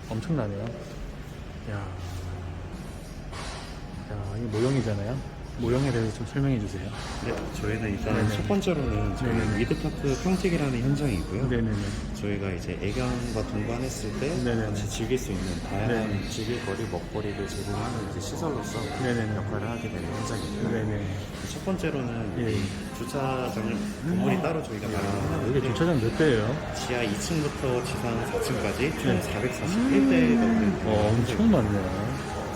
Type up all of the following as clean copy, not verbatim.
엄청나네요. 야, 이게 모형이잖아요. 모형에 대해서 좀 설명해 주세요. 네, 저희는 일단 네네. 첫 번째로는 저희는 네네. 미드파크 평택이라는 현장이고요. 네네네. 저희가 이제 애견과 동반했을 때 네네네. 같이 즐길 수 있는 다양한 네. 즐길거리, 먹거리를 제공하는 이제 시설로서 네네네. 역할을 하게 되는 현장이고요. 네네. 첫 번째로는 예. 주차장을 건물이 따로 저희가 마련을 여기 해놨는데 주차장 몇 대예요? 지하 2층부터 지상 4층까지 총 네. 441대가 엄청 많네요.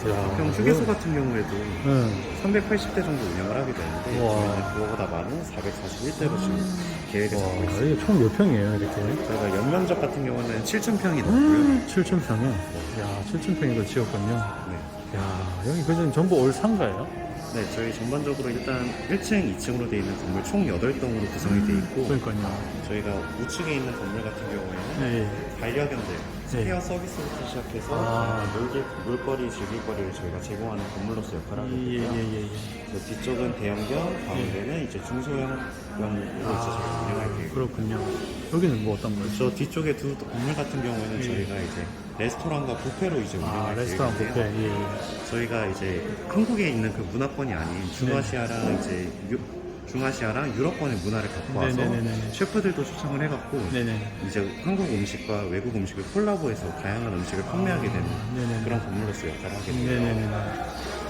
가평 휴게소 같은 경우에도 응. 380대 정도 운영을 하게 되는데 와. 저희는 그거보다 많은 441대로 지금 계획을 잡고 와, 있습니다. 이게 총 몇 평이에요, 이렇게? 저희가 연면적 같은 경우는 7,000평이 넘고요. 7,000평이요? 야, 7,000평이도 지었군요. 네. 야, 여기 그전 전부 올 상가예요? 네, 저희 전반적으로 일단 1층, 2층으로 되어 있는 건물 총 8동으로 구성이 되어 있고 그러니까요. 저희가 우측에 있는 건물 같은 경우에는 네. 반려견들 네. 케어 서비스부터 시작해서 아. 물거리, 즐길거리를 저희가 제공하는 건물로서 역할을 하게 예, 되고요. 예, 예. 그래서 뒤쪽은 대형견, 가운데는 이제 중소형견으로 이제 저희가 운영할 계획이에요. 그렇군요. 여기는 뭐 어떤 거죠? 저 뒤쪽에 두 건물 같은 경우에는 예. 저희가 이제 레스토랑과 뷔페로 이제 운영할 레스토랑 뷔페. 계획인데요. 예. 저희가 이제 한국에 있는 그 문화권이 아닌 중아시아랑 이제 중아시아랑 유럽권의 문화를 갖고 와서 네네네네. 셰프들도 초청을 해갖고 네네. 이제 한국 음식과 외국 음식을 콜라보해서 다양한 음식을 판매하게 되는 네네네. 그런 건물로서 역할을 하게 돼요. 네네네.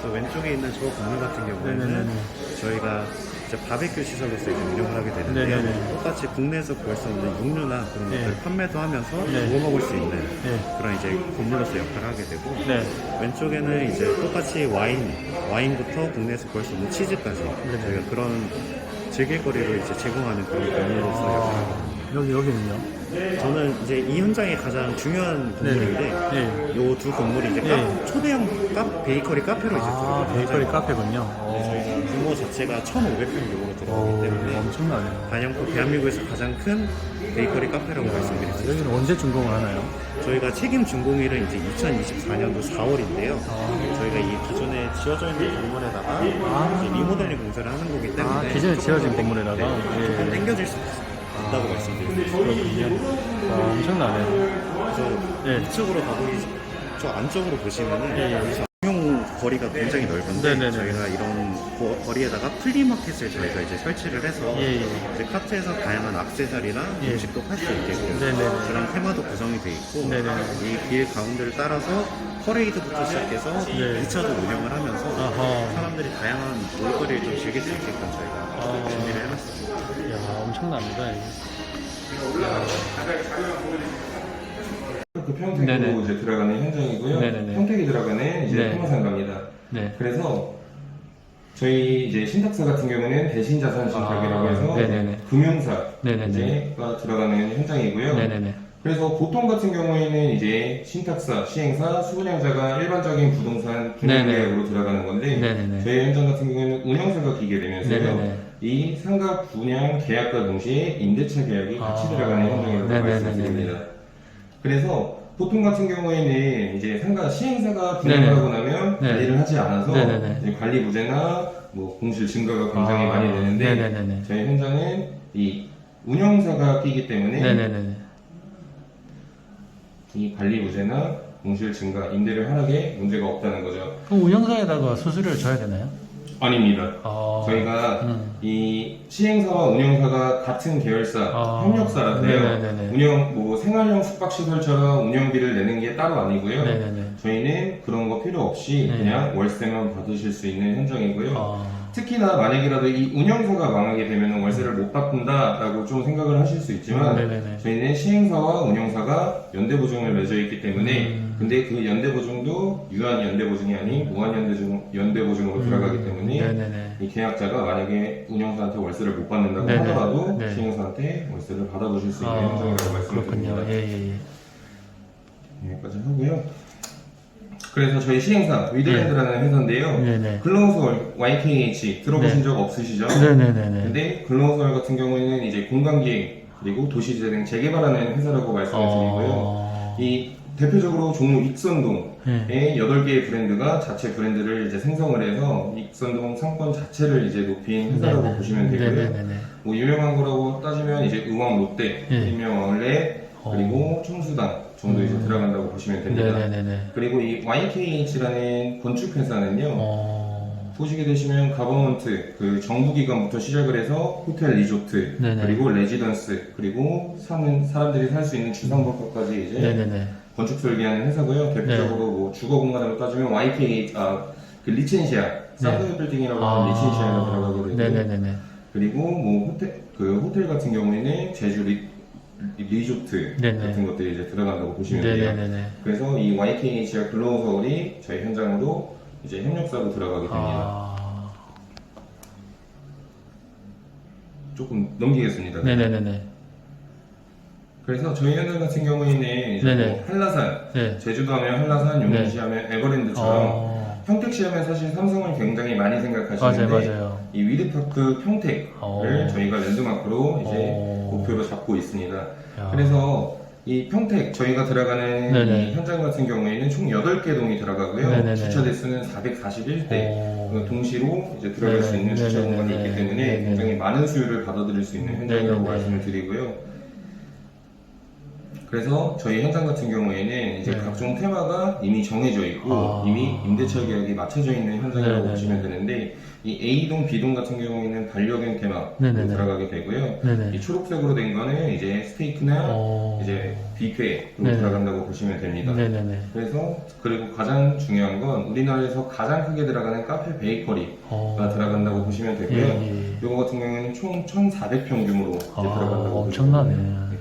또 왼쪽에 있는 저 건물 같은 경우에는 네네네. 저희가 이제 바베큐 시설로서 이제 운영을 하게 되는데요. 네네네. 똑같이 국내에서 구할 수 없는 육류나 그런 네. 것들 판매도 하면서 네. 구워 먹을 수 있는 네. 그런 이제 건물로서 역할을 하게 되고 네. 왼쪽에는 이제 똑같이 와인부터 국내에서 구할 수 있는 치즈까지 저희가 그런 즐길거리를 이제 제공하는 그런 건물로서 역할을 하게 됩니다. 여기는요? 저는 이제 이 현장의 가장 중요한 건물인데 네. 요 두 건물이 이제 네. 초대형 베이커리 카페로 이제 들어가는 베이커리 현장이에요. 카페군요. 네, 저희가 규모 자체가 1,500평 정도로 들어가기 때문에 엄청나네요. 단연코 대한민국에서 가장 큰 베이커리 카페라고 말씀드릴 수 있습니다. 여기는 언제 준공을 하나요? 저희가 책임 준공일은 이제 2024년도 4월인데요. 저희가 이 기존에 지어져 있는 건물에다가 이제 리모델링 공사를 하는 거기 때문에 기존에 조금 지어진 더, 건물에다가 조금 예. 당겨질 수 있다고 말씀드릴 수 있습니다. 그렇군요. 엄청나네요. 그래서 네. 이쪽으로 가보기 저 안쪽으로 보시면은 예, 예. 여기서 공용 거리가 굉장히 넓은데 네네네. 저희가 이런 거리에다가 플리마켓을 저희가 이제 설치를 해서 예, 예. 이제 카트에서 다양한 액세서리나 예. 음식도 팔 수 있게끔 네네네. 그런 테마도 구성이 돼 있고 네네. 이 길 가운데를 따라서 퍼레이드부터 시작해서 네. 2차도 운영을 하면서 아하. 사람들이 다양한 놀거리를 좀 즐길 수 있게끔 저희가 준비를 해놨습니다. 야, 엄청납니다. 이게. 그 평택으로 네네. 이제 들어가는 현장이고요. 네네네. 평택이 들어가는 이제 네. 통화상가입니다. 네. 그래서 저희 이제 신탁사 같은 경우는 대신자산신탁이라고 해서 네네네. 금융사 네네네. 이제가 들어가는 현장이고요. 네네네. 그래서 보통 같은 경우에는 이제 신탁사, 시행사, 수분양자가 일반적인 부동산 네네. 분양계약으로 들어가는 건데 네네네. 저희 현장 같은 경우에는 운영사가 끼게 되면서요. 네네네. 이 상가 분양 계약과 동시에 임대차 계약이 같이 들어가는 현장이라고 네네네네. 말씀드립니다. 그래서 보통 같은 경우에는 이제 상가 시행사가 분양을 하고 나면 네. 관리를 하지 않아서 네네네. 이제 관리 부재나 뭐 공실 증가가 굉장히 많이 되는데 네네네네. 저희 현장은 이 운영사가 끼기 때문에 네네네. 이 관리 부재나 공실 증가, 임대료 하락에 문제가 없다는 거죠. 그럼 운영사에다가 수수료를 줘야 되나요? 아닙니다. 아. 저희가 이 시행사와 운영사가 같은 계열사, 협력사라서요. 네네네네. 운영, 뭐 생활형 숙박시설처럼 운영비를 내는 게 따로 아니고요. 네네네. 저희는 그런 거 필요 없이 네. 그냥 월세만 받으실 수 있는 현장이고요. 아. 특히나 만약이라도 이 운영사가 망하게 되면 월세를 못 받는다라고 좀 생각을 하실 수 있지만 네네네. 저희는 시행사와 운영사가 연대보증을 맺어 있기 때문에 근데 그 연대보증도 유한 연대보증이 아닌 무한 연대보증으로 들어가기 때문에 네네네. 이 계약자가 만약에 운영사한테 월세를 못 받는다고 네네. 하더라도 네. 시행사한테 월세를 받아보실 수 있는 현장이라고 말씀을 드립니다. 그렇군요. 예. 여기까지 하고요. 그래서 저희 시행사 위드랜드라는 회사인데요. 네네. 글로우서울 YKH 들어보신 네. 적 없으시죠? 네네네네. 근데 글로우서울 같은 경우에는 이제 공간기획 그리고 도시재생 재개발하는 회사라고 말씀을 드리고요. 이 대표적으로 종로 익선동에 8개의 브랜드가 자체 브랜드를 이제 생성을 해서 익선동 상권 자체를 이제 높인 회사라고 네네. 보시면 되고요. 네네네네. 뭐 유명한 거라고 따지면 이제 의왕 롯데, 네. 일명 아울렛, 그리고 청수당, 정도 이제 들어간다고 보시면 됩니다. 네네네네. 그리고 이 YKH라는 건축 회사는요. 보시게 되시면 가버먼트 그 정부기관부터 시작을 해서 호텔 리조트 네네. 그리고 레지던스 그리고 사는 사람들이 살 수 있는 주상복합까지 이제 네네네. 건축 설계하는 회사고요. 대표적으로 뭐 주거 공간으로 따지면 YK 그 리첸시아 사드 빌딩이라고 하는 리첸시아가 들어가게 되고 네네네네. 그리고 뭐 호텔 같은 경우에는 제주 리조트 네네. 같은 것들이 이제 들어간다고 보시면 돼요. 네네네네. 그래서 이 YKH와 글로우 서울이 저희 현장으로 이제 협력사로 들어가게 됩니다. 조금 넘기겠습니다. 네네네네. 그래서 저희 현장 같은 경우에는 이제 네네. 뭐 한라산, 네. 제주도 하면 한라산, 용인시 하면 에버랜드처럼 평택시 하면 사실 삼성을 굉장히 많이 생각하시는데 맞아요. 이 위드파크 평택을 저희가 랜드마크로 이제 목표로 잡고 있습니다. 야. 그래서 이 평택 저희가 들어가는 네네. 이 현장 같은 경우에는 총 8개 동이 들어가고요. 네네네. 주차 대수는 441대 동시로 이제 들어갈 수 있는 주차 네네네. 공간이 있기 때문에 네네네. 굉장히 많은 수요를 받아들일 수 있는 현장이라고 네네네. 말씀을 드리고요. 그래서 저희 현장 같은 경우에는 이제 네. 각종 테마가 이미 정해져 있고 이미 임대차 계약이 맞춰져 있는 현장이라고 네네네. 보시면 되는데 이 A동, B동 같은 경우에는 반려견 테마로 네네네. 들어가게 되고요. 네네. 이 초록색으로 된 거는 이제 스테이크나 이제 뷔페로 네네. 들어간다고 보시면 됩니다. 네네네. 그래서 그리고 가장 중요한 건 우리나라에서 가장 크게 들어가는 카페 베이커리가 들어간다고 보시면 되고요. 예. 이거 같은 경우에는 총 1,400평 규모로 이제 들어간다고 엄청나네. 보시면 됩니다.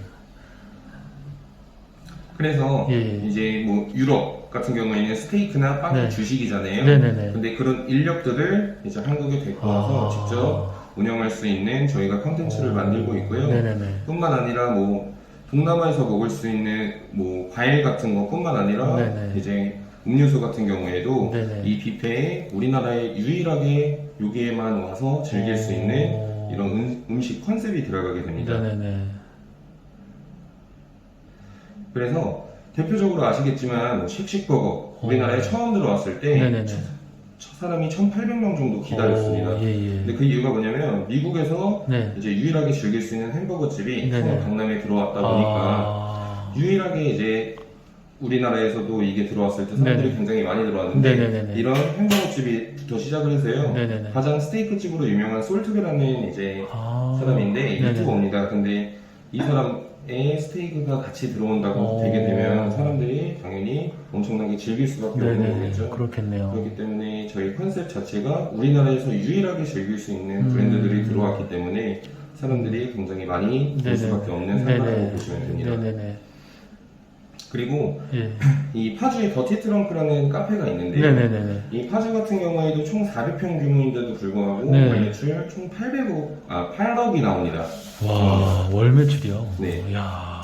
그래서 이제 뭐 유럽 같은 경우에는 스테이크나 빵 네. 주식이잖아요. 네네네. 근데 그런 인력들을 이제 한국에 데리고 와서 직접 운영할 수 있는 저희가 컨텐츠를 만들고 있고요. 네네네. 뿐만 아니라 뭐 동남아에서 먹을 수 있는 뭐 과일 같은 것뿐만 아니라 네네. 이제 음료수 같은 경우에도 네네. 이 뷔페에 우리나라에 유일하게 여기에만 와서 즐길 수 있는 이런 음식 컨셉이 들어가게 됩니다. 네네네. 그래서 대표적으로 아시겠지만 뭐 쉑쉑버거 우리나라에 처음 들어왔을 때 네네네. 사람이 1,800명 정도 기다렸습니다. 근데 그 이유가 뭐냐면 미국에서 네. 이제 유일하게 즐길 수 있는 햄버거 집이 네네. 처음 강남에 들어왔다 보니까 유일하게 이제 우리나라에서도 이게 들어왔을 때 사람들이 네네. 굉장히 많이 들어왔는데 네네네네. 이런 햄버거 집이부터 시작을 해서요. 네네네. 가장 스테이크 집으로 유명한 솔트베라는 이제 사람인데 네네. 유튜버입니다. 근데 이 사람의 스테이크가 같이 들어온다고 되게 되면 사람들이 당연히 엄청나게 즐길 수밖에 없는 거겠죠. 그렇겠네요. 그렇기 때문에 저희 컨셉 자체가 우리나라에서 유일하게 즐길 수 있는 브랜드들이 들어왔기 때문에 사람들이 굉장히 많이 볼 수밖에 없는 상황이라고 보시면 됩니다. 네네네. 그리고 이 파주에 더티 트렁크라는 카페가 있는데 네네네. 이 파주 같은 경우에도 총 400평 규모인데도 불구하고 네. 월 매출 총 8억이 나옵니다. 와, 월 매출이요? 네. 이야.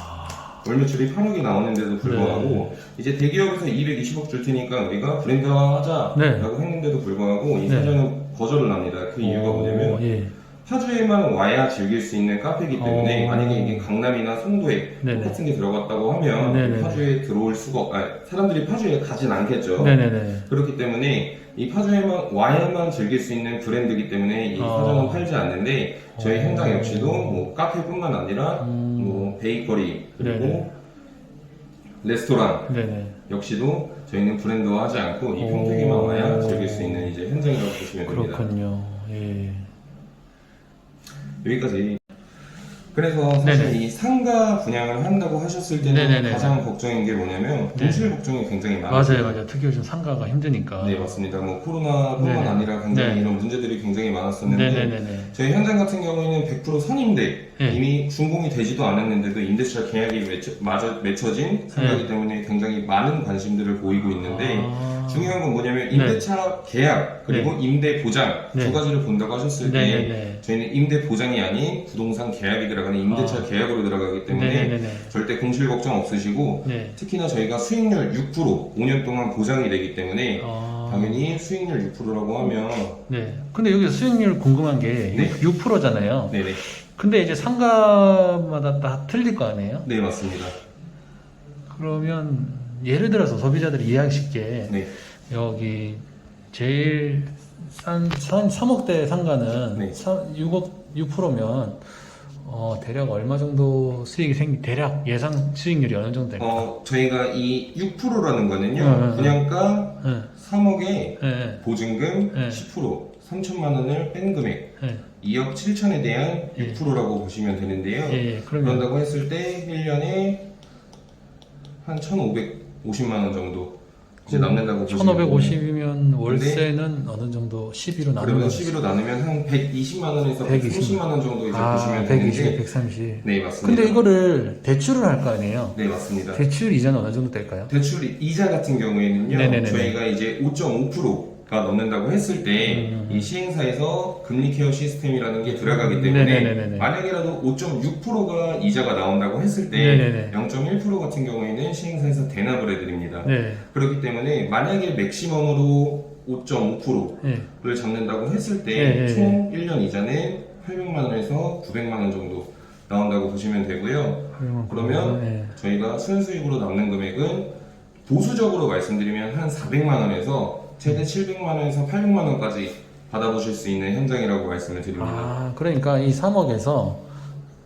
월 매출이 8억이 나오는데도 불구하고 이제 대기업에서 220억 줄 테니까 우리가 브랜드화 하자라고 했는데도 불구하고 이 사장은 거절을 합니다. 그 이유가 뭐냐면 파주에만 와야 즐길 수 있는 카페이기 때문에 만약에 이게 강남이나 송도에 똑같은 게 들어갔다고 하면 파주에 들어올 수가 사람들이 파주에 가진 않겠죠. 그렇기 때문에 이 파주에만 와야만 즐길 수 있는 브랜드이기 때문에 이 사장은 팔지 않는데 저희 현장 역시도 뭐 카페뿐만 아니라 뭐 베이커리 그리고 레스토랑 역시도 저희는 브랜드화 하지 않고 이 평택에만 와야 즐길 수 있는 이제 현장이라고 보시면 됩니다. 그렇군요. 예. 여기까지. 그래서 사실 이 상가 분양을 한다고 하셨을 때는 가장 걱정인 게 뭐냐면 공실 걱정이 굉장히 많아요. 맞아요. 특히 요즘 상가가 힘드니까. 네, 맞습니다. 뭐 코로나뿐만 아니라 굉장히 이런 문제들이 굉장히 많았었는데 저희 현장 같은 경우에는 100% 선임대 이미 준공이 되지도 않았는데도 임대차 계약이 맺혀진 상가이기 때문에 굉장히 많은 관심들을 보이고 있는데 중요한 건 뭐냐면 임대차 계약 그리고 임대 보장 두 가지를 본다고 하셨을 때 저희는 임대 보장이 아닌 부동산 계약이 들어가는 임대차 계약으로 들어가기 때문에 절대 공실 걱정 없으시고 특히나 저희가 수익률 6% 5년 동안 보장이 되기 때문에 당연히 수익률 6%라고 하면 근데 여기서 수익률 궁금한 게 6%잖아요. 네네. 근데 이제 상가마다 다 틀릴 거 아니에요? 네, 맞습니다. 그러면 예를 들어서 소비자들이 이해하기 쉽게 여기 제일 싼 3억대 상가는 6%면 대략 얼마 정도 수익이 대략 예상 수익률이 어느 정도 될까요? 저희가 이 6%라는 거는요, 네. 분양가 네. 3억에 네. 보증금 네. 10%, 3천만 원을 뺀 금액, 네. 2억 7천에 대한 예. 6%라고 보시면 되는데요. 예, 그러면 그런다고 했을 때 1년에 한 1,550만 원 정도 이제 남는다고 보시면 1,550이면 월세는 어느 정도 12로 그러면 나누면 12로 나누면 한 120만 원에서 120. 130만 원 정도 이제 아, 보시면 120, 되는데 130. 네, 맞습니다. 근데 이거를 대출을 할 거 아니에요? 네, 맞습니다. 대출 이자는 어느 정도 될까요? 대출 이자 같은 경우에는요, 네네네네. 저희가 이제 5.5%가 넘는다고 했을 때 이 시행사에서 금리 케어 시스템이라는 게 들어가기 때문에 네네네네. 만약이라도 5.6%가 이자가 나온다고 했을 때 네네네. 0.1% 같은 경우에는 시행사에서 대납을 해드립니다. 네. 그렇기 때문에 만약에 맥시멈으로 5.5%를 네. 잡는다고 했을 네, 때 네, 총 1년 이자는 800만 원에서 900만 원 정도 나온다고 보시면 되고요. 그러면 네. 저희가 순수익으로 남는 금액은 보수적으로 말씀드리면 한 400만 원에서 최대 700만 원에서 800만 원까지 받아보실 수 있는 현장이라고 말씀을 드립니다. 아, 그러니까 이 3억에서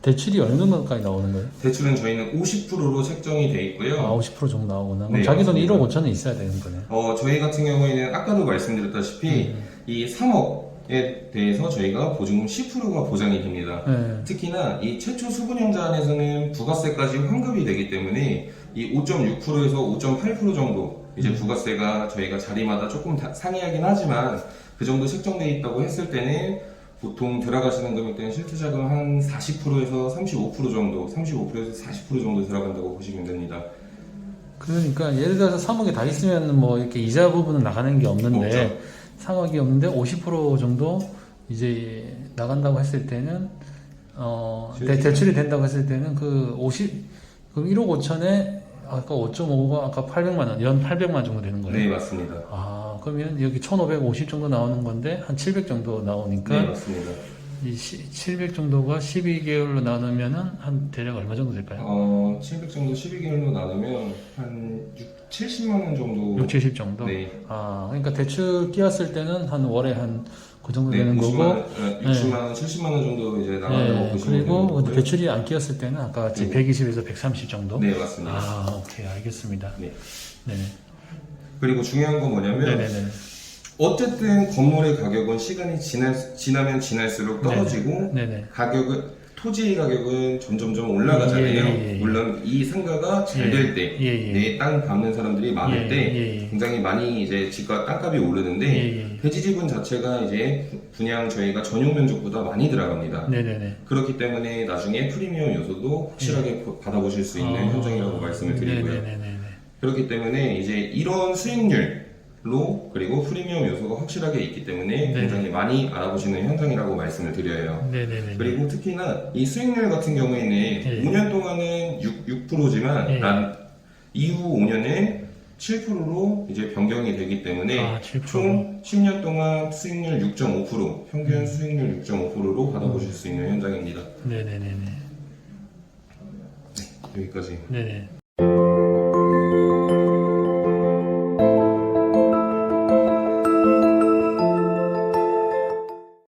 대출이 어느 정도까지 나오는 거예요? 대출은 저희는 50%로 책정이 돼 있고요. 아, 50% 정도 나오구나. 그럼 네, 자기 돈이 맞습니다. 1억 5천은 있어야 되는 거네요. 저희 같은 경우에는 아까도 말씀드렸다시피 이 3억에 대해서 저희가 보증금 10%가 보장이 됩니다. 네. 특히나 이 최초 수분양자 안에서는 부가세까지 환급이 되기 때문에 이 5.6%에서 5.8% 정도 이제 부가세가 저희가 자리마다 조금 상이하긴 하지만 그 정도 책정되어 있다고 했을 때는 보통 들어가시는 금액대는 실투자금 한 40%에서 35% 정도, 35%에서 40% 정도 들어간다고 보시면 됩니다. 그러니까 예를 들어서 3억이 다 있으면 뭐 이렇게 이자 부분은 나가는 게 없는데 3억이 없는데 50% 정도 이제 나간다고 했을 때는 대출이 된다고 했을 때는 그럼 1억 5천에 아까 5.5가 아까 800만 원, 연 800만 원 정도 되는 거예요? 네, 맞습니다. 아, 그러면 여기 1,550 정도 나오는 건데 한 700 정도 나오니까 네, 맞습니다. 이 700 정도가 12개월로 나누면은 한 대략 얼마 정도 될까요? 700 정도 12개월로 나누면 한 70만 원 정도. 6, 70 정도? 네. 아, 그러니까 대출 끼웠을 때는 한 월에 한 그 정도 네, 되는 60만 거고. 원, 60만 원, 70만 원 정도 이제 나간다고 네, 보시면 되는 그리고 거고요. 대출이 안 끼웠을 때는 아까 같이 네. 120에서 130 정도? 네, 맞습니다. 아, 오케이, 알겠습니다. 네. 네네. 그리고 중요한 건 뭐냐면 네네네. 어쨌든 건물의 가격은 시간이 지나면 지날수록 떨어지고 네네. 토지의 가격은 점점점 올라가잖아요. 예. 물론 이 상가가 잘 예. 될 때, 예. 내 땅 밟는 사람들이 많을 예. 때 예. 굉장히 많이 이제 집과 땅값이 오르는데 예. 대지지분 자체가 이제 분양 저희가 전용 면적보다 많이 들어갑니다. 네네네. 그렇기 때문에 나중에 프리미엄 요소도 확실하게 받아보실 수 있는 현장이라고 말씀을 드리고요. 네네네네. 그렇기 때문에 이제 이런 수익률로 그리고 프리미엄 요소가 확실하게 있기 때문에 굉장히 많이 알아보시는 현장이라고 말씀을 드려요. 네네네. 그리고 특히나 이 수익률 같은 경우에는 5년 동안은 6%지만 이후 5년은 7%로 이제 변경이 되기 때문에 7%. 총 10년 동안 수익률 6.5%, 평균 수익률 6.5%로 받아보실 수 있는 현장입니다. 네네네네. 여기까지. 네네.